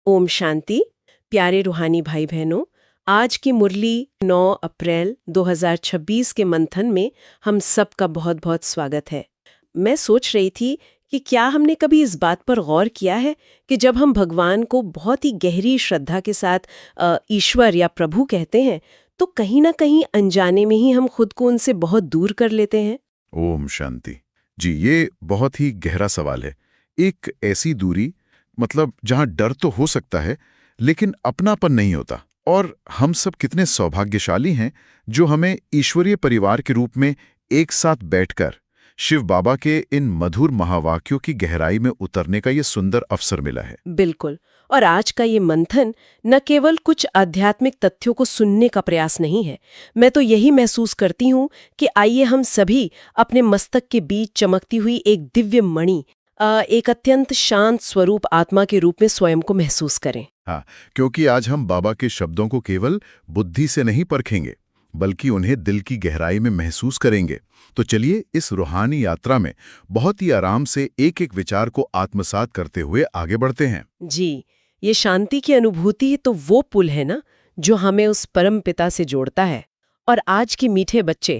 ओम शांति। प्यारे रूहानी भाई बहनों, आज की मुरली 9 अप्रैल 2026 के मंथन में हम सबका बहुत बहुत स्वागत है। मैं सोच रही थी कि क्या हमने कभी इस बात पर गौर किया है कि जब हम भगवान को बहुत ही गहरी श्रद्धा के साथ ईश्वर या प्रभु कहते हैं तो कहीं ना कहीं अनजाने में ही हम खुद को उनसे बहुत दूर कर लेते हैं। ओम शांति जी, ये बहुत ही गहरा सवाल है। एक ऐसी दूरी, मतलब जहां डर तो हो सकता है लेकिन अपनापन नहीं होता। और हम सब कितने सौभाग्यशाली हैं जो हमें ईश्वरीय परिवार के रूप में एक साथ बैठकर शिव बाबा के इन मधुर महावाक्यों की गहराई में उतरने का ये सुंदर अवसर मिला है। बिल्कुल। और आज का ये मंथन न केवल कुछ आध्यात्मिक तथ्यों को सुनने का प्रयास नहीं है, मैं तो यही महसूस करती हूँ कि आइए हम सभी अपने मस्तक के बीच चमकती हुई एक दिव्य मणि, एक अत्यंत शांत स्वरूप आत्मा के रूप में स्वयं को महसूस करें। हाँ, क्योंकि आज हम बाबा के शब्दों को केवल बुद्धि से नहीं परखेंगे बल्कि उन्हें दिल की गहराई में महसूस करेंगे। तो चलिए इस रूहानी यात्रा में बहुत ही आराम से एक एक विचार को आत्मसात करते हुए आगे बढ़ते हैं। जी, ये शांति की अनुभूति तो वो पुल है ना जो हमें उस परम पिता से जोड़ता है। और आज के मीठे बच्चे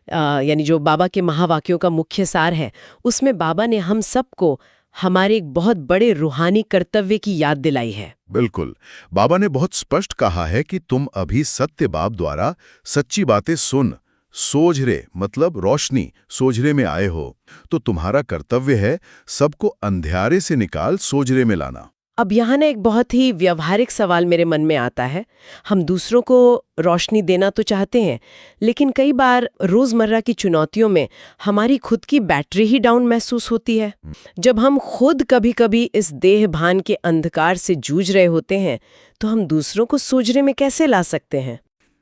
यानी जो बाबा के महावाक्यों का मुख्य सार है, उसमें बाबा ने हम सबको हमारे एक बहुत बड़े रूहानी कर्तव्य की याद दिलाई है। बिल्कुल, बाबा ने बहुत स्पष्ट कहा है कि तुम अभी सत्य बाप द्वारा सच्ची बातें सुन सोझरे, मतलब रोशनी सोझरे में आए हो, तो तुम्हारा कर्तव्य है सबको अंधियारे से निकाल सोझरे में लाना। अब यहाँ ना एक बहुत ही व्यवहारिक सवाल मेरे मन में आता है। हम दूसरों को रोशनी देना तो चाहते हैं, लेकिन कई बार रोजमर्रा की चुनौतियों में हमारी खुद की बैटरी ही डाउन महसूस होती है। जब हम खुद कभी-कभी इस देह भान के अंधकार से जूझ रहे होते हैं, तो हम दूसरों को सोझरे में कैसे ला सकते हैं?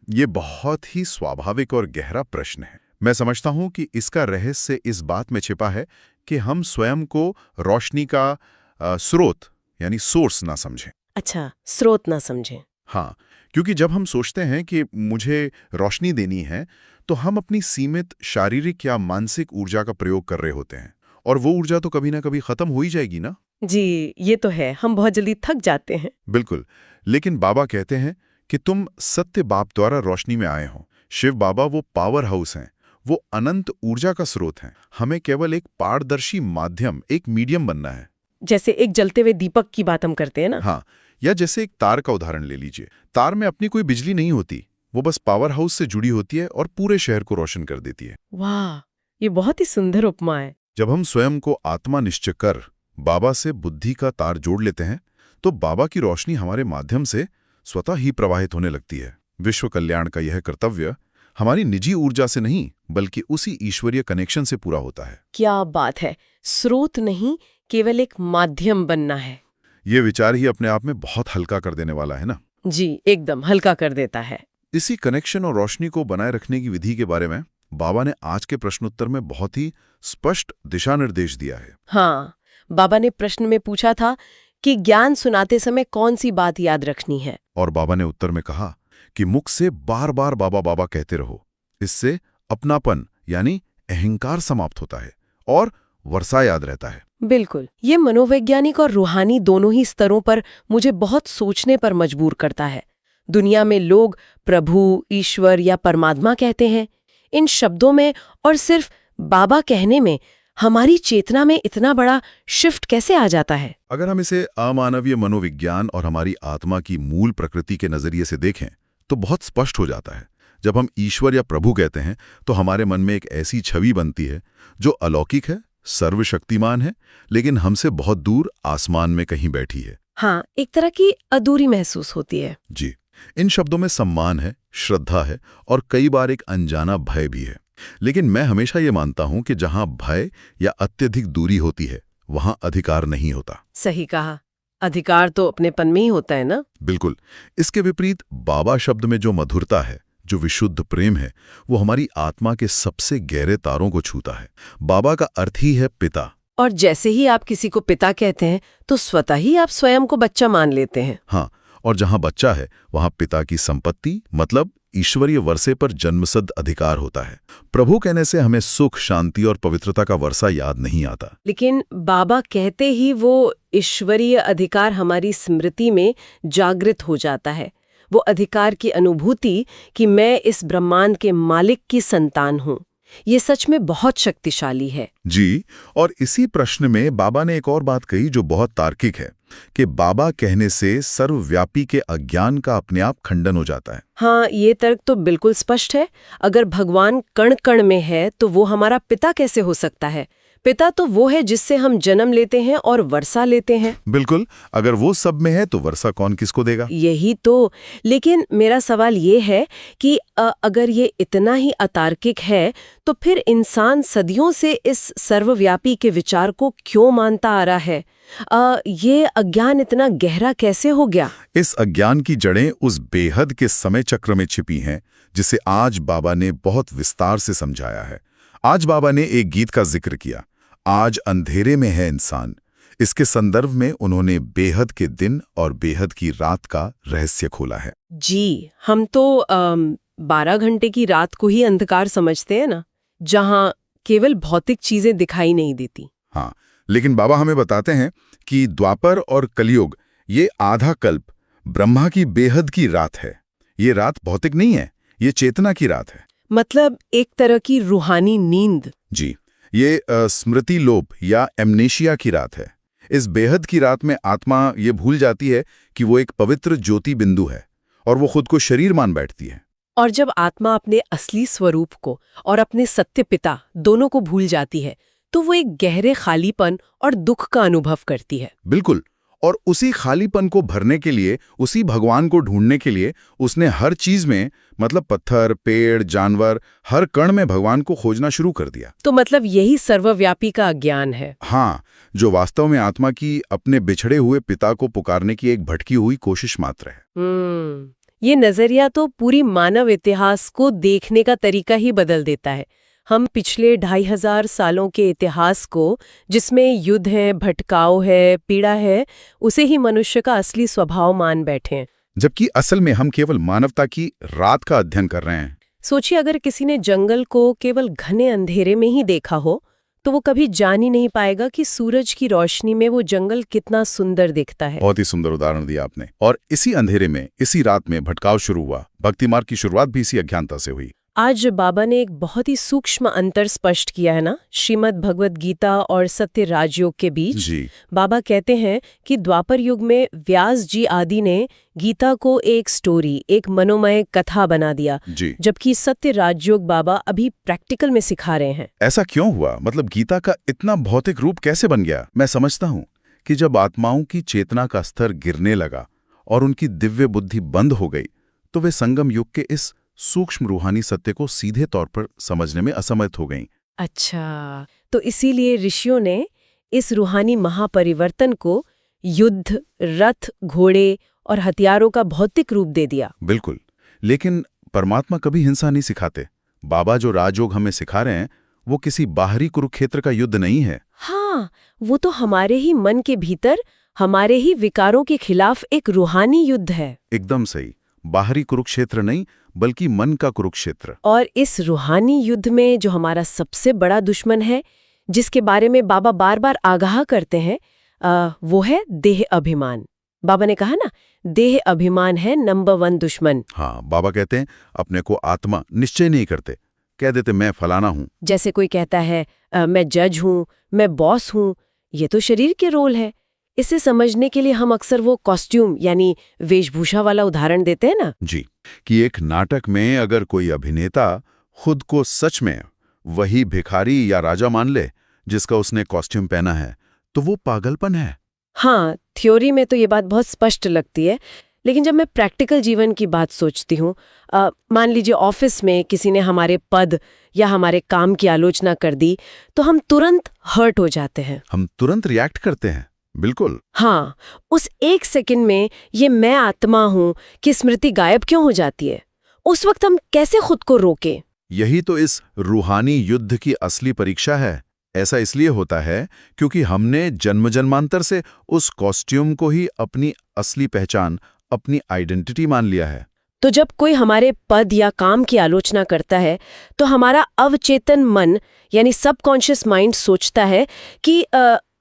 ये बहुत ही स्वाभाविक और गहरा प्रश्न है। मैं समझता हूँ कि इसका रहस्य इस बात में छिपा है कि हम स्वयं को रोशनी का स्रोत यानी सोर्स ना समझें। अच्छा, स्रोत ना समझें। हाँ, क्योंकि जब हम सोचते हैं कि मुझे रोशनी देनी है, तो हम अपनी सीमित शारीरिक या मानसिक ऊर्जा का प्रयोग कर रहे होते हैं, और वो ऊर्जा तो कभी ना कभी खत्म हो ही जाएगी ना। जी, ये तो है, हम बहुत जल्दी थक जाते हैं। बिल्कुल, लेकिन बाबा कहते हैं कि तुम सत्य बाप द्वारा रोशनी में आए हो। शिव बाबा वो पावर हाउस हैं, वो अनंत ऊर्जा का स्रोत हैं। हमें केवल एक पारदर्शी माध्यम, एक मीडियम बनना है। जैसे एक जलते हुए दीपक की बात हम करते हैं ना। हाँ, या जैसे एक तार का उदाहरण ले लीजिए। तार में अपनी कोई बिजली नहीं होती, वो बस पावर हाउस से जुड़ी होती है और पूरे शहर को रोशन कर देती है। वाह, ये बहुत ही सुंदर उपमा है। जब हम स्वयं को आत्मा निश्चय कर बाबा से बुद्धि का तार जोड़ लेते हैं, तो बाबा की रोशनी हमारे माध्यम से स्वतः ही प्रवाहित होने लगती है। विश्व कल्याण का यह कर्तव्य हमारी निजी ऊर्जा से नहीं बल्कि उसी ईश्वरीय कनेक्शन से पूरा होता है। क्या बात है, स्रोत नहीं, केवल एक माध्यम बनना है। ये विचार ही अपने आप में बहुत हल्का कर देने वाला है ना। जी, एकदम हल्का कर देता है। इसी कनेक्शन और रोशनी को बनाए रखने की विधि के बारे में बाबा ने आज के प्रश्नोत्तर में बहुत ही स्पष्ट दिशा निर्देश दिया है। हाँ, बाबा ने प्रश्न में पूछा था कि ज्ञान सुनाते समय कौन सी बात याद रखनी है, और बाबा ने उत्तर में कहा कि मुख से बार बार बाबा बाबा कहते रहो। इससे अपनापन यानी अहंकार समाप्त होता है और वर्षा याद रहता है। बिल्कुल, ये मनोवैज्ञानिक और रूहानी दोनों ही स्तरों पर मुझे बहुत सोचने पर मजबूर करता है। दुनिया में लोग प्रभु, ईश्वर या परमात्मा कहते हैं। इन शब्दों में और सिर्फ बाबा कहने में हमारी चेतना में इतना बड़ा शिफ्ट कैसे आ जाता है? अगर हम इसे अमानवीय मनोविज्ञान और हमारी आत्मा की मूल प्रकृति के नजरिए से देखें तो बहुत स्पष्ट हो जाता है। जब हम ईश्वर या प्रभु कहते हैं तो हमारे मन में एक ऐसी छवि बनती है जो अलौकिक है, सर्वशक्तिमान है, लेकिन हमसे बहुत दूर आसमान में कहीं बैठी है। हाँ, एक तरह की अधूरी महसूस होती है। जी, इन शब्दों में सम्मान है, श्रद्धा है और कई बार एक अनजाना भय भी है। लेकिन मैं हमेशा ये मानता हूं कि जहां भय या अत्यधिक दूरी होती है वहां अधिकार नहीं होता। सही कहा, अधिकार तो अपनेपन में ही होता है ना। बिल्कुल, इसके विपरीत बाबा शब्द में जो मधुरता है, जो विशुद्ध प्रेम है, वो हमारी आत्मा के सबसे गहरे तारों को छूता है। बाबा का अर्थ ही है पिता। और जैसे ही आप किसी को पिता कहते हैं तो स्वतः ही आप स्वयं को बच्चा मान लेते हैं। हाँ, और जहां बच्चा है वहां पिता की संपत्ति मतलब ईश्वरीय वर्षे पर जन्मसिद्ध अधिकार होता है। प्रभु कहने से हमें सुख, शांति और पवित्रता का वर्षा याद नहीं आता। लेकिन बाबा कहते ही वो ईश्वरीय अधिकार हमारी स्मृति में जागृत हो जाता है। वो अधिकार की अनुभूति कि मैं इस ब्रह्मांड के मालिक की संतान हूँ, ये सच में बहुत शक्तिशाली है। जी, और इसी प्रश्न में बाबा ने एक और बात कही जो बहुत तार्किक है कि बाबा कहने से सर्वव्यापी के अज्ञान का अपने आप खंडन हो जाता है। हाँ, ये तर्क तो बिल्कुल स्पष्ट है। अगर भगवान कण कण में है तो वो हमारा पिता कैसे हो सकता है? पिता तो वो है जिससे हम जन्म लेते हैं और वर्षा लेते हैं। बिल्कुल, अगर वो सब में है तो वर्षा कौन किसको देगा? यही तो। लेकिन मेरा सवाल ये है कि अगर ये इतना ही अतार्किक है तो फिर इंसान सदियों से इस सर्वव्यापी के विचार को क्यों मानता आ रहा है? ये अज्ञान इतना गहरा कैसे हो गया? इस अज्ञान की जड़ें उस बेहद के समय चक्र में छिपी हैं जिसे आज बाबा ने बहुत विस्तार से समझाया है। आज बाबा ने एक गीत का जिक्र किया, आज अंधेरे में है इंसान। इसके संदर्भ में उन्होंने बेहद के दिन और बेहद की रात का रहस्य खोला है। जी, हम तो 12 घंटे की रात को ही अंधकार समझते हैं ना, जहां केवल भौतिक चीजें दिखाई नहीं देती। हाँ, लेकिन बाबा हमें बताते हैं कि द्वापर और कलयुग, ये आधा कल्प ब्रह्मा की बेहद की रात है। ये रात भौतिक नहीं है, ये चेतना की रात है। मतलब एक तरह की रूहानी नींद। जी, ये स्मृति लोप या एमनेशिया की रात है। इस बेहद की रात में आत्मा ये भूल जाती है कि वो एक पवित्र ज्योति बिंदु है और वो खुद को शरीर मान बैठती है। और जब आत्मा अपने असली स्वरूप को और अपने सत्य पिता दोनों को भूल जाती है तो वो एक गहरे खालीपन और दुख का अनुभव करती है। बिल्कुल, और उसी खालीपन को भरने के लिए, उसी भगवान को ढूंढने के लिए उसने हर चीज में, मतलब पत्थर, पेड़, जानवर, हर कण में भगवान को खोजना शुरू कर दिया। तो मतलब यही सर्वव्यापी का अज्ञान है। हाँ, जो वास्तव में आत्मा की अपने बिछड़े हुए पिता को पुकारने की एक भटकी हुई कोशिश मात्र है। ये नजरिया तो पूरी मानव इतिहास को देखने का तरीका ही बदल देता है। हम पिछले 2500 सालों के इतिहास को, जिसमें युद्ध है, भटकाव है, पीड़ा है, उसे ही मनुष्य का असली स्वभाव मान बैठे हैं, जबकि असल में हम केवल मानवता की रात का अध्ययन कर रहे हैं। सोचिए, अगर किसी ने जंगल को केवल घने अंधेरे में ही देखा हो तो वो कभी जान ही नहीं पाएगा कि सूरज की रोशनी में वो जंगल कितना सुंदर दिखता है। बहुत ही सुंदर उदाहरण दिया आपने। और इसी अंधेरे में, इसी रात में भटकाव शुरू हुआ। भक्ति मार्ग की शुरुआत भी इसी अज्ञानता से हुई। आज बाबा ने एक बहुत ही सूक्ष्म अंतर स्पष्ट किया है ना, श्रीमद् भगवद गीता और सत्य राजयोग के बीच। जी। बाबा कहते हैं कि द्वापर युग में व्यास जी आदि ने गीता को एक स्टोरी, एक मनोमय कथा बना दिया, जी। जबकि सत्य राजयोग बाबा अभी प्रैक्टिकल में सिखा रहे हैं। ऐसा क्यों हुआ? मतलब गीता का इतना भौतिक रूप कैसे बन गया? मैं समझता हूँ कि जब आत्माओं की चेतना का स्तर गिरने लगा और उनकी दिव्य बुद्धि बंद हो गई तो वे संगम युग के इस सूक्ष्म रूहानी सत्य को सीधे तौर पर समझने में असमर्थ हो गईं। अच्छा, तो इसीलिए ऋषियों ने इस रूहानी महापरिवर्तन को युद्ध, रथ, घोड़े और हथियारों का भौतिक रूप दे दिया। बिल्कुल, लेकिन परमात्मा कभी हिंसा नहीं सिखाते। बाबा जो राजयोग हमें सिखा रहे हैं वो किसी बाहरी कुरुक्षेत्र का युद्ध नहीं है। हाँ, वो तो हमारे ही मन के भीतर, हमारे ही विकारों के खिलाफ एक रूहानी युद्ध है। एकदम सही, बाहरी कुरुक्षेत्र नहीं बल्कि मन का कुरुक्षेत्र। और इस रूहानी युद्ध में जो हमारा सबसे बड़ा दुश्मन है, जिसके बारे में बाबा बार बार आगाह करते हैं, वो है देह अभिमान। बाबा ने कहा ना, देह अभिमान है नंबर 1 दुश्मन। हाँ, बाबा कहते हैं अपने को आत्मा निश्चय नहीं करते, कह देते मैं फलाना हूँ। जैसे कोई कहता है मैं जज हूँ, मैं बॉस हूँ, ये तो शरीर के रोल है। इसे समझने के लिए हम अक्सर वो कॉस्ट्यूम यानी वेशभूषा वाला उदाहरण देते हैं ना। जी, कि एक नाटक में अगर कोई अभिनेता खुद को सच में वही भिखारी या राजा मान ले जिसका उसने कॉस्ट्यूम पहना है, तो वो पागलपन है। हाँ, थ्योरी में तो ये बात बहुत स्पष्ट लगती है, लेकिन जब मैं प्रैक्टिकल जीवन की बात सोचती हूँ, मान लीजिए ऑफिस में किसी ने हमारे पद या हमारे काम की आलोचना कर दी, तो हम तुरंत हर्ट हो जाते हैं। हम तुरंत रिएक्ट करते हैं। बिल्कुल। हाँ, उस एक सेकंड में ये मैं आत्मा हूँ कि स्मृति गायब क्यों हो जाती है? उस वक्त हम कैसे खुद को रोकें? यही तो इस रूहानी युद्ध की असली परीक्षा है। ऐसा इसलिए होता है क्योंकि हमने जन्म जन्मांतर से उस कॉस्ट्यूम को ही अपनी असली पहचान, अपनी आइडेंटिटी मान लिया है। तो जब कोई हमारे पद या काम की आलोचना करता है तो हमारा अवचेतन मन यानी सबकॉन्शियस माइंड सोचता है कि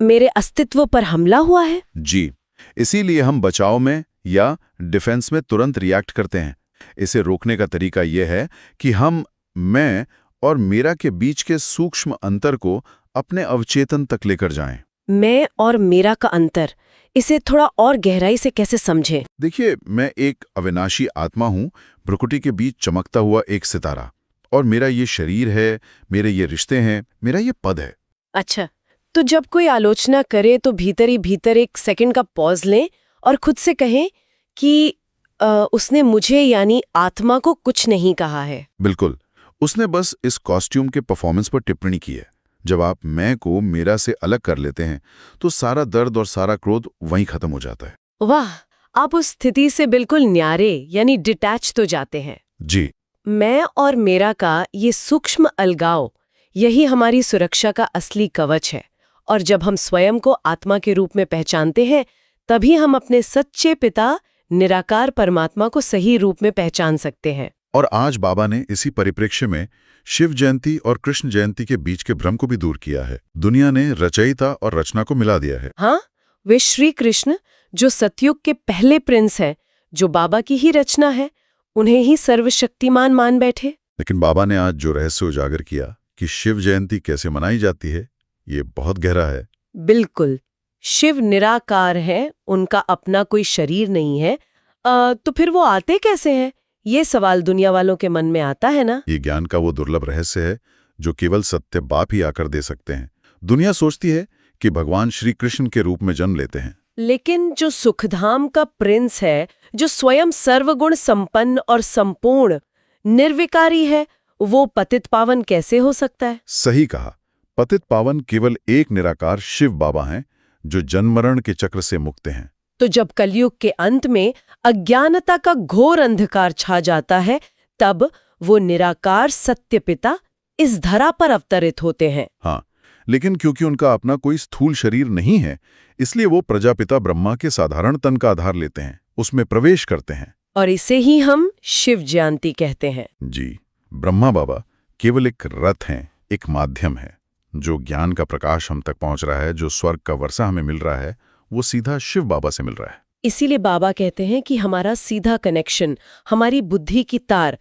मेरे अस्तित्व पर हमला हुआ है। जी, इसीलिए हम बचाव में या डिफेंस में तुरंत रिएक्ट करते हैं। इसे रोकने का तरीका यह है कि हम मैं और मेरा के बीच के सूक्ष्म अंतर को अपने अवचेतन तक लेकर जाएं। मैं और मेरा का अंतर, इसे थोड़ा और गहराई से कैसे समझें? देखिए, मैं एक अविनाशी आत्मा हूं, प्रकृति के बीच चमकता हुआ एक सितारा, और मेरा ये शरीर है, मेरे ये रिश्ते हैं, मेरा ये पद है। अच्छा, तो जब कोई आलोचना करे तो भीतर ही भीतर एक सेकंड का पॉज लें और खुद से कहें कि उसने मुझे यानी आत्मा को कुछ नहीं कहा है। बिल्कुल, उसने बस इस कॉस्ट्यूम के परफॉर्मेंस पर टिप्पणी की है। जब आप मैं को मेरा से अलग कर लेते हैं तो सारा दर्द और सारा क्रोध वहीं खत्म हो जाता है। वाह, आप उस स्थिति से बिल्कुल न्यारे यानी डिटैच तो जाते हैं। जी, मैं और मेरा का ये सूक्ष्म अलगाव, यही हमारी सुरक्षा का असली कवच है। और जब हम स्वयं को आत्मा के रूप में पहचानते हैं, तभी हम अपने सच्चे पिता निराकार परमात्मा को सही रूप में पहचान सकते हैं। और आज बाबा ने इसी परिप्रेक्ष्य में शिव जयंती और कृष्ण जयंती के बीच के भ्रम को भी दूर किया है। दुनिया ने रचयिता और रचना को मिला दिया है। हाँ, वे श्री कृष्ण जो सतयुग के पहले प्रिंस हैं, जो बाबा की ही रचना है, उन्हें ही सर्वशक्तिमान मान बैठे। लेकिन बाबा ने आज जो रहस्य उजागर किया कि शिव जयंती कैसे मनाई जाती है, ये बहुत गहरा है। बिल्कुल, शिव निराकार है, उनका अपना कोई शरीर नहीं है। तो फिर वो आते कैसे हैं? ये सवाल दुनिया वालों के मन में आता है ना। ये ज्ञान का वो दुर्लभ रहस्य है जो केवल सत्य बाप ही आकर दे सकते हैं। दुनिया सोचती है कि भगवान श्री कृष्ण के रूप में जन्म लेते हैं, लेकिन जो सुखधाम का प्रिंस है, जो स्वयं सर्वगुण संपन्न और संपूर्ण निर्विकारी है, वो पतित पावन कैसे हो सकता है? सही कहा। पतित पावन केवल एक निराकार शिव बाबा हैं जो जन्म मरण के चक्र से मुक्त हैं। तो जब कलयुग के अंत में अज्ञानता का घोर अंधकार छा जाता है, तब वो निराकार सत्य पिता इस धरा पर अवतरित होते हैं। हाँ, लेकिन क्योंकि उनका अपना कोई स्थूल शरीर नहीं है, इसलिए वो प्रजापिता ब्रह्मा के साधारण तन का आधार लेते हैं, उसमें प्रवेश करते हैं। और इसे ही हम शिव जयंती कहते हैं। जी, ब्रह्मा बाबा केवल एक रथ हैं, एक माध्यम है। जो ज्ञान का प्रकाश हम तक पहुंच रहा है, जो स्वर्ग का वर्षा हमें मिल रहा है, वो सीधा शिव बाबा से मिल रहा है। इसीलिए बाबा कहते हैं कि हमारा सीधा कनेक्शन, हमारी बुद्धि की तार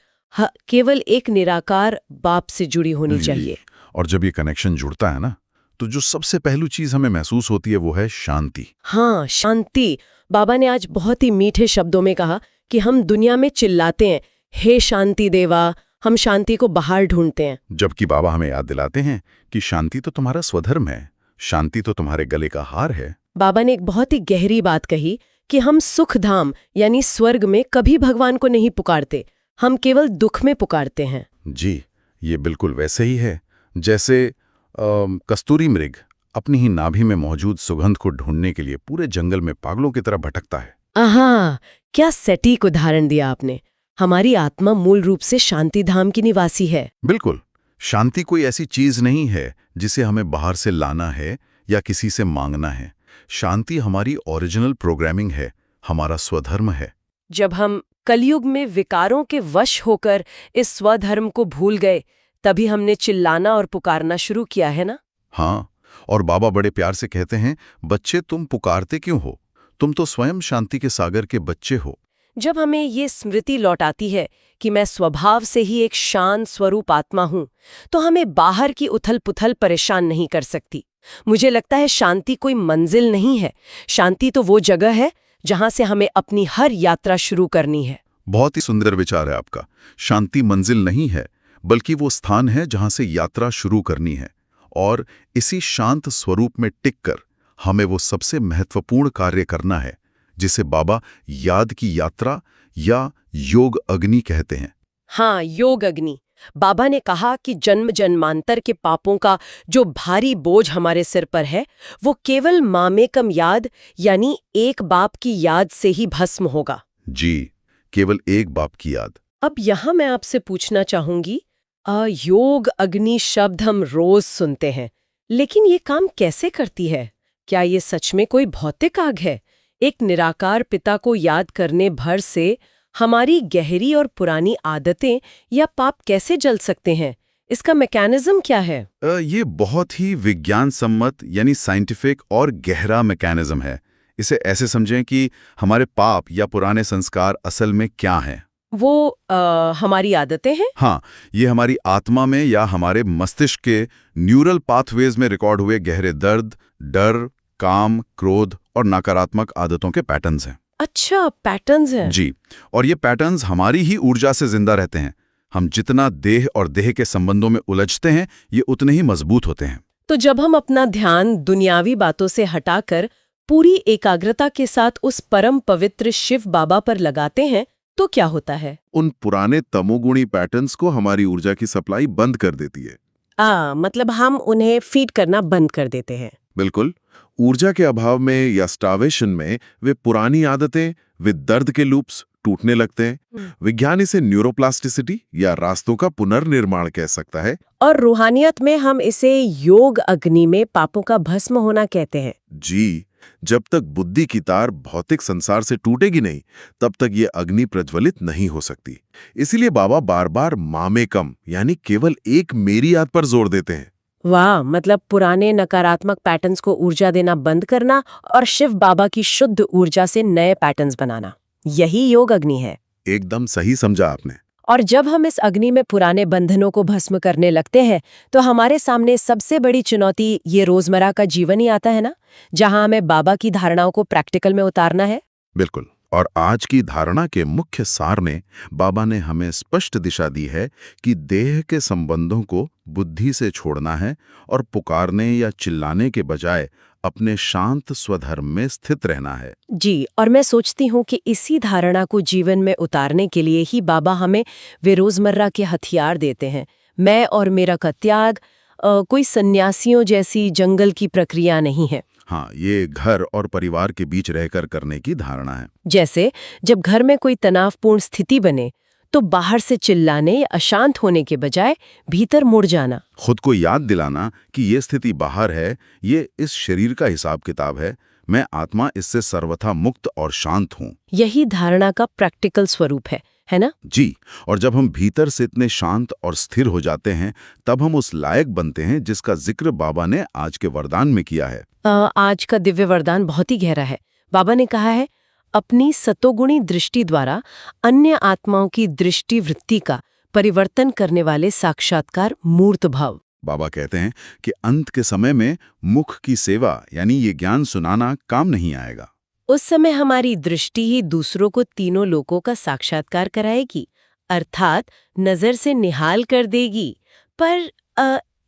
केवल एक निराकार बाप से जुड़ी होनी चाहिए। और जब ये कनेक्शन जुड़ता है ना, तो जो सबसे पहली चीज हमें महसूस होती है वो है शांति। हाँ, शांति। बाबा ने आज बहुत ही मीठे शब्दों में कहा कि हम दुनिया में चिल्लाते हैं, हे शांति देवा, हम शांति को बाहर ढूंढते हैं। जबकि बाबा हमें याद दिलाते हैं कि शांति तो तुम्हारा स्वधर्म है, शांति तो तुम्हारे गले का हार है। बाबा ने एक बहुत ही गहरी बात कही कि हम सुखधाम यानी स्वर्ग में कभी भगवान को नहीं पुकारते, हम केवल दुख में पुकारते हैं। जी, ये बिल्कुल वैसे ही है जैसे कस्तूरी मृग अपनी ही नाभि में मौजूद सुगंध को ढूंढने के लिए पूरे जंगल में पागलों की तरह भटकता है। आहा, क्या सटीक उदाहरण दिया आपने। हमारी आत्मा मूल रूप से शांति धाम की निवासी है। बिल्कुल, शांति कोई ऐसी चीज नहीं है जिसे हमें बाहर से लाना है या किसी से मांगना है। शांति हमारी ओरिजिनल प्रोग्रामिंग है, हमारा स्वधर्म है। जब हम कलयुग में विकारों के वश होकर इस स्वधर्म को भूल गए, तभी हमने चिल्लाना और पुकारना शुरू किया है ना। हाँ, और बाबा बड़े प्यार से कहते हैं, बच्चे तुम पुकारते क्यों हो? तुम तो स्वयं शांति के सागर के बच्चे हो। जब हमें ये स्मृति लौटाती है कि मैं स्वभाव से ही एक शांत स्वरूप आत्मा हूं, तो हमें बाहर की उथल पुथल परेशान नहीं कर सकती। मुझे लगता है शांति कोई मंजिल नहीं है, शांति तो वो जगह है जहां से हमें अपनी हर यात्रा शुरू करनी है। बहुत ही सुंदर विचार है आपका। शांति मंजिल नहीं है, बल्कि वो स्थान है जहां से यात्रा शुरू करनी है। और इसी शांत स्वरूप में टिककर हमें वो सबसे महत्वपूर्ण कार्य करना है जिसे बाबा याद की यात्रा या योग अग्नि कहते हैं। हाँ, योग अग्नि। बाबा ने कहा कि जन्म जन्मांतर के पापों का जो भारी बोझ हमारे सिर पर है, वो केवल मामेकम याद यानी एक बाप की याद से ही भस्म होगा। जी, केवल एक बाप की याद। अब यहाँ मैं आपसे पूछना चाहूंगी, योग अग्नि शब्द हम रोज सुनते हैं, लेकिन ये काम कैसे करती है? क्या ये सच में कोई भौतिक आग है, एक निराकार पिता को याद करने भर से हमारी गहरी और पुरानी आदतें या पाप कैसे जल सकते हैं? इसका मैकेनिज्म क्या है? ये बहुत ही विज्ञान सम्मत यानी साइंटिफिक और गहरा मैकेनिज्म है। इसे ऐसे समझें कि हमारे पाप या पुराने संस्कार असल में क्या हैं। वो हमारी आदतें हैं? हाँ, ये हमारी आत्मा में या हमारे मस्तिष्क के न्यूरल पाथवेज में रिकॉर्ड हुए गहरे दर्द, डर, काम, क्रोध और नकारात्मक आदतों के पैटर्न्स हैं। अच्छा, पैटर्न्स हैं। जी, और ये पैटर्न्स हमारी ही ऊर्जा से जिंदा रहते हैं। हम जितना देह और देह के संबंधों में उलझते हैं, ये उतने ही मजबूत होते हैं। तो जब हम अपना ध्यान दुनियावी बातों से हटाकर पूरी एकाग्रता के साथ उस परम पवित्र शिव बाबा पर लगाते हैं तो क्या होता है? उन पुराने तमोगुणी पैटर्न्स को हमारी ऊर्जा की सप्लाई बंद कर देती है। मतलब हम उन्हें फीड करना बंद कर देते हैं। बिल्कुल, ऊर्जा के अभाव में या स्टार्वेशन में वे पुरानी आदतें, वे दर्द के लूप्स टूटने लगते हैं। विज्ञान इसे न्यूरोप्लास्टिसिटी या रास्तों का पुनर्निर्माण कह सकता है। और रूहानियत में हम इसे योग अग्नि में पापों का भस्म होना कहते हैं। जी, जब तक बुद्धि की तार भौतिक संसार से टूटेगी नहीं, तब तक ये अग्नि प्रज्वलित नहीं हो सकती। इसीलिए बाबा बार बार मामे कम यानी केवल एक मेरी याद पर जोर देते हैं। वाह, मतलब पुराने नकारात्मक पैटर्न्स को ऊर्जा देना बंद करना और शिव बाबा की शुद्ध ऊर्जा से नए पैटर्न्स बनाना, यही योग अग्नि है। एकदम सही समझा आपने। और जब हम इस अग्नि में पुराने बंधनों को भस्म करने लगते हैं तो हमारे सामने सबसे बड़ी चुनौती ये रोजमर्रा का जीवन ही आता है ना, जहां हमें बाबा की धारणाओं को प्रैक्टिकल में उतारना है। बिल्कुल, और आज की धारणा के मुख्य सार में बाबा ने हमें स्पष्ट दिशा दी है कि देह के संबंधों को बुद्धि से छोड़ना है और पुकारने या चिल्लाने के बजाय अपने शांत स्वधर्म में स्थित रहना है। जी, और मैं सोचती हूँ कि इसी धारणा को जीवन में उतारने के लिए ही बाबा हमें वे रोजमर्रा के हथियार देते हैं। मैं और मेरा का त्याग कोई सन्यासियों जैसी जंगल की प्रक्रिया नहीं है। हाँ, ये घर और परिवार के बीच रहकर करने की धारणा है। जैसे जब घर में कोई तनावपूर्ण स्थिति बने तो बाहर से चिल्लाने या अशांत होने के बजाय भीतर मुड़ जाना, खुद को याद दिलाना कि ये स्थिति बाहर है, ये इस शरीर का हिसाब किताब है, मैं आत्मा इससे सर्वथा मुक्त और शांत हूँ। यही धारणा का प्रैक्टिकल स्वरूप है ना? जी, और जब हम भीतर से इतने शांत और स्थिर हो जाते हैं, तब हम उस लायक बनते हैं जिसका जिक्र बाबा ने आज के वरदान में किया है। आज का दिव्य वरदान बहुत ही गहरा है। बाबा ने कहा है, अपनी सतोगुणी दृष्टि द्वारा अन्य आत्माओं की दृष्टि वृत्ति का परिवर्तन करने वाले साक्षात्कार मूर्त भाव। बाबा कहते हैं कि अंत के समय में मुख की सेवा यानी ये ज्ञान सुनाना काम नहीं आएगा। उस समय हमारी दृष्टि ही दूसरों को तीनों लोकों का साक्षात्कार कराएगी, अर्थात नजर से निहाल कर देगी। पर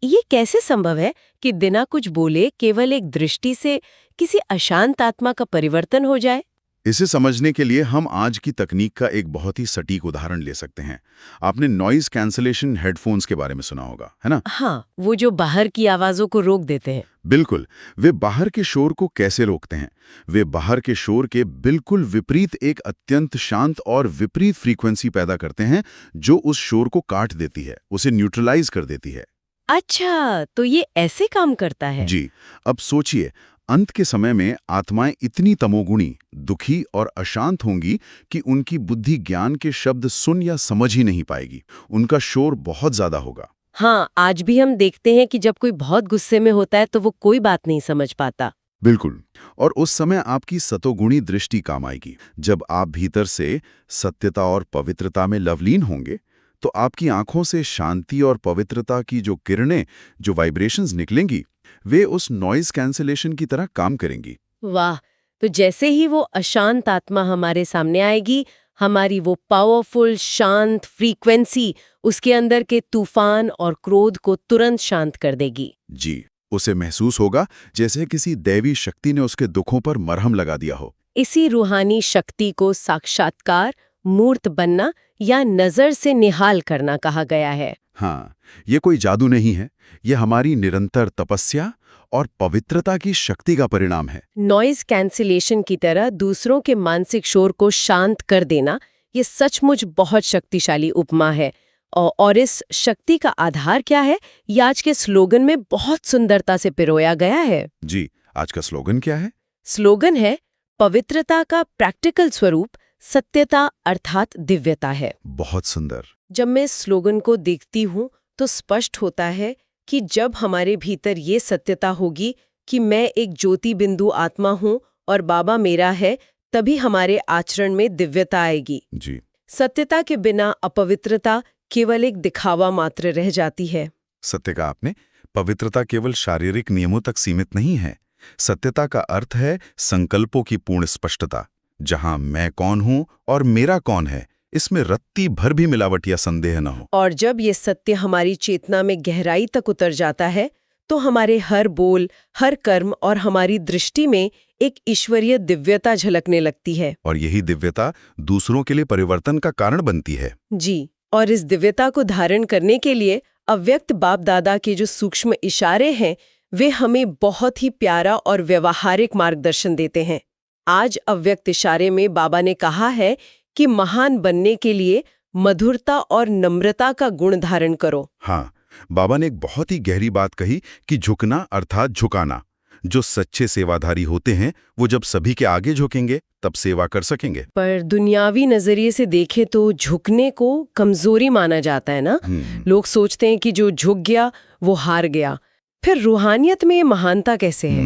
ये कैसे संभव है कि बिना कुछ बोले केवल एक दृष्टि से किसी अशांत आत्मा का परिवर्तन हो जाए? इसे समझने के लिए हम आज की तकनीक का एक बहुत ही सटीक उदाहरण ले सकते हैं। आपने नॉइज कैंसलेशन हेडफोन्स के बारे में सुना होगा, है ना? हाँ, वो जो बाहर की आवाजों को रोक देते हैं। बिल्कुल, वे बाहर के शोर को कैसे रोकते हैं? वे बाहर के शोर के बिल्कुल विपरीत एक अत्यंत शांत और विपरीत फ्रीक्वेंसी पैदा करते हैं जो उस शोर को काट देती है, उसे न्यूट्रलाइज कर देती है। अच्छा, तो ये ऐसे काम करता है? जी, अब सोचिए, अंत के समय में आत्माएं इतनी तमोगुणी, दुखी और अशांत होंगी कि उनकी बुद्धि ज्ञान के शब्द सुन या समझ ही नहीं पाएगी। उनका शोर बहुत ज्यादा होगा। हाँ, आज भी हम देखते हैं कि जब कोई बहुत गुस्से में होता है तो वो कोई बात नहीं समझ पाता। बिल्कुल, और उस समय आपकी सतोगुणी दृष्टि काम आएगी। जब आप भीतर से सत्यता और पवित्रता में लवलीन होंगे, तो आपकी आंखों से शांति और पवित्रता की जो किरणें, जो वाइब्रेशंस निकलेंगी, वे उस नॉइज कैंसलेशन की तरह काम करेंगी। वाह, तो जैसे ही वो अशांत आत्मा हमारे सामने आएगी, हमारी वो पावरफुल शांत फ्रीक्वेंसी उसके अंदर के तूफान और क्रोध को तुरंत शांत कर देगी। जी, उसे महसूस होगा जैसे किसी दैवी शक्ति ने उसके दुखों पर मरहम लगा दिया हो। इसी रूहानी शक्ति को साक्षात्कार, मूर्त बनना या नजर से निहाल करना कहा गया है। हाँ, ये कोई जादू नहीं है, ये हमारी निरंतर तपस्या और पवित्रता की शक्ति का परिणाम है। नॉइज कैंसिलेशन की तरह दूसरों के मानसिक शोर को शांत कर देना, ये सचमुच बहुत शक्तिशाली उपमा है। और इस शक्ति का आधार क्या है, ये आज के स्लोगन में बहुत सुंदरता से पिरोया गया है। जी, आज का स्लोगन क्या है? स्लोगन है, पवित्रता का प्रैक्टिकल स्वरूप सत्यता अर्थात दिव्यता है। बहुत सुंदर। जब मैं इस स्लोगन को देखती हूँ तो स्पष्ट होता है कि जब हमारे भीतर ये सत्यता होगी कि मैं एक ज्योति बिंदु आत्मा हूँ और बाबा मेरा है, तभी हमारे आचरण में दिव्यता आएगी। जी। सत्यता के बिना अपवित्रता केवल एक दिखावा मात्र रह जाती है। सत्य का आपने, पवित्रता केवल शारीरिक नियमों तक सीमित नहीं है। सत्यता का अर्थ है संकल्पों की पूर्ण स्पष्टता, जहां मैं कौन हूं और मेरा कौन है, इसमें रत्ती भर भी मिलावट या संदेह न हो। और जब ये सत्य हमारी चेतना में गहराई तक उतर जाता है तो हमारे हर बोल, हर कर्म और हमारी दृष्टि में एक ईश्वरीय दिव्यता झलकने लगती है। और यही दिव्यता दूसरों के लिए परिवर्तन का कारण बनती है। जी, और इस दिव्यता को धारण करने के लिए अव्यक्त बाप दादा के जो सूक्ष्म इशारे हैं, वे हमें बहुत ही प्यारा और व्यवहारिक मार्गदर्शन देते हैं। आज अव्यक्त इशारे में बाबा ने कहा है कि महान बनने के लिए मधुरता और नम्रता का गुण धारण करो। हाँ, बाबा ने एक बहुत ही गहरी बात कही कि झुकना अर्थात झुकाना। जो सच्चे सेवाधारी होते हैं वो जब सभी के आगे झुकेंगे तब सेवा कर सकेंगे। पर दुनियावी नजरिए से देखें तो झुकने को कमजोरी माना जाता है ना। लोग सोचते हैं कि जो झुक गया वो हार गया। फिर रूहानियत में ये महानता कैसे है?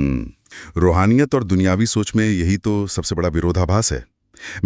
रूहानियत और दुनियावी सोच में यही तो सबसे बड़ा विरोधाभास है।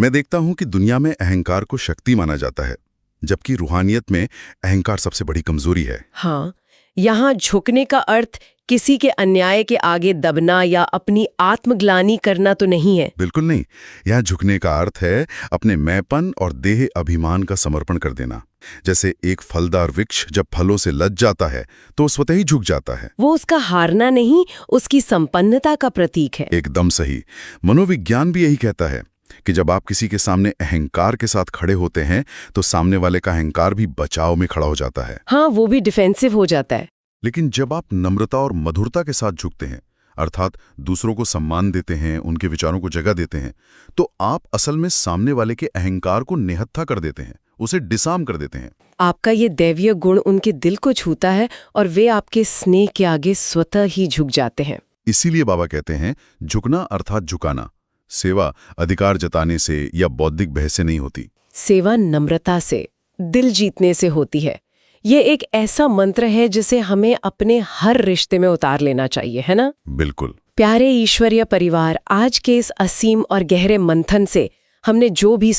मैं देखता हूं कि दुनिया में अहंकार को शक्ति माना जाता है, जबकि रूहानियत में अहंकार सबसे बड़ी कमजोरी है। हाँ, यहाँ झुकने का अर्थ किसी के अन्याय के आगे दबना या अपनी आत्मग्लानि करना तो नहीं है। बिल्कुल नहीं। यहाँ झुकने का अर्थ है अपने मैंपन और देह अभिमान का समर्पण कर देना। जैसे एक फलदार वृक्ष जब फलों से लद जाता है तो स्वतः ही झुक जाता है। वो उसका हारना नहीं, उसकी संपन्नता का प्रतीक है। एकदम सही। मनोविज्ञान भी यही कहता है कि जब आप किसी के सामने अहंकार के साथ खड़े होते हैं तो सामने वाले का अहंकार भी बचाव में खड़ा हो जाता है। हाँ, वो भी डिफेंसिव हो जाता है। लेकिन जब आप नम्रता और मधुरता के साथ झुकते हैं, अर्थात दूसरों को सम्मान देते हैं, उनके विचारों को जगह देते हैं, तो आप असल में सामने वाले के अहंकार को निहत्था कर देते हैं, उसे डिसार्म कर देते हैं। आपका ये दैवीय गुण उनके दिल को छूता है और वे आपके स्नेह के आगे स्वतः ही झुक जाते हैं। इसीलिए बाबा कहते हैं झुकना अर्थात झुकाना। सेवा अधिकार जताने से या बौद्धिक बहस से नहीं होती। सेवा नम्रता से, दिल जीतने से होती है। ये एक ऐसा मंत्र है जिसे हमें अपने हर रिश्ते में उतार लेना चाहिए, है ना? बिल्कुल। प्यारे ईश्वरीय परिवार, आज के इस असीम और गहरे मंथन से हमने जो भी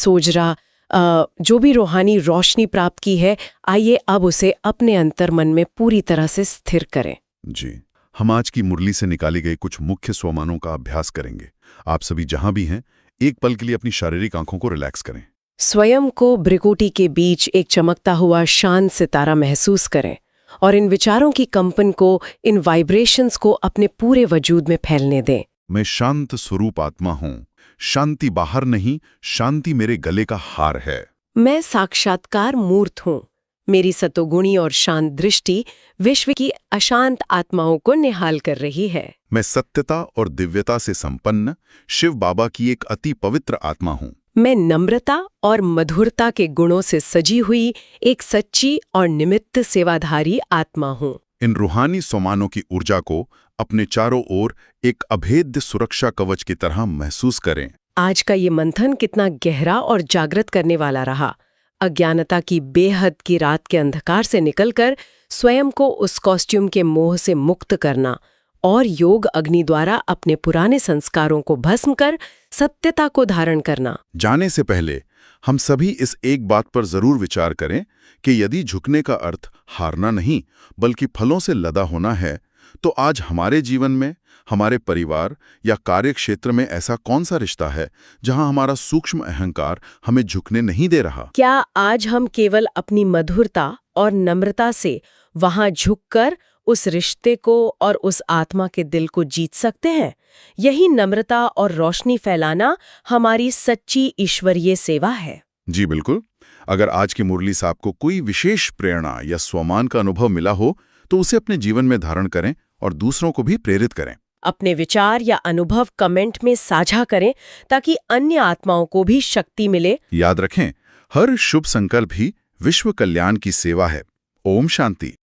जो भी रूहानी रोशनी प्राप्त की है, आइए अब उसे अपने अंतर मन में पूरी तरह से स्थिर करें। जी, हम आज की मुरली से निकाली गई कुछ मुख्य स्वमानों का अभ्यास करेंगे। आप सभी जहां भी हैं, एक पल के लिए अपनी शारीरिक आंखों को रिलैक्स करें। स्वयं को भ्रिकुटी के बीच एक चमकता हुआ शांत सितारा महसूस करें और इन विचारों की कंपन को, इन वाइब्रेशंस को अपने पूरे वजूद में फैलने दें। मैं शांत स्वरूप आत्मा हूं। शांति बाहर नहीं, शांति मेरे गले का हार है। मैं साक्षात्कार मूर्त हूँ। मेरी सतोगुणी और शांत दृष्टि विश्व की अशांत आत्माओं को निहाल कर रही है। मैं सत्यता और दिव्यता से संपन्न शिव बाबा की एक अति पवित्र आत्मा हूँ। मैं नम्रता और मधुरता के गुणों से सजी हुई एक सच्ची और निमित्त सेवाधारी आत्मा हूँ। इन रूहानी सोमानों की ऊर्जा को अपने चारों ओर एक अभेद्य सुरक्षा कवच की तरह महसूस करें। आज का ये मंथन कितना गहरा और जागृत करने वाला रहा। अज्ञानता की बेहद की रात के अंधकार से निकलकर स्वयं को उस कॉस्ट्यूम के मोह से मुक्त करना और योग अग्नि द्वारा अपने पुराने संस्कारों को भस्म कर सत्यता को धारण करना। जाने से पहले हम सभी इस एक बात पर जरूर विचार करें कि यदि झुकने का अर्थ हारना नहीं बल्कि फलों से लदा होना है, तो आज हमारे जीवन में, हमारे परिवार या कार्य क्षेत्र में ऐसा कौन सा रिश्ता है जहां हमारा सूक्ष्म अहंकार हमें झुकने नहीं दे रहा? क्या आज हम केवल अपनी मधुरता और नम्रता से वहां झुककर उस रिश्ते को और उस आत्मा के दिल को जीत सकते हैं? यही नम्रता और रोशनी फैलाना हमारी सच्ची ईश्वरीय सेवा है। जी बिल्कुल। अगर आज की मुरली से आपको कोई विशेष प्रेरणा या स्वमान का अनुभव मिला हो तो उसे अपने जीवन में धारण करें और दूसरों को भी प्रेरित करें। अपने विचार या अनुभव कमेंट में साझा करें ताकि अन्य आत्माओं को भी शक्ति मिले। याद रखें, हर शुभ संकल्प ही विश्व कल्याण की सेवा है। ओम शांति।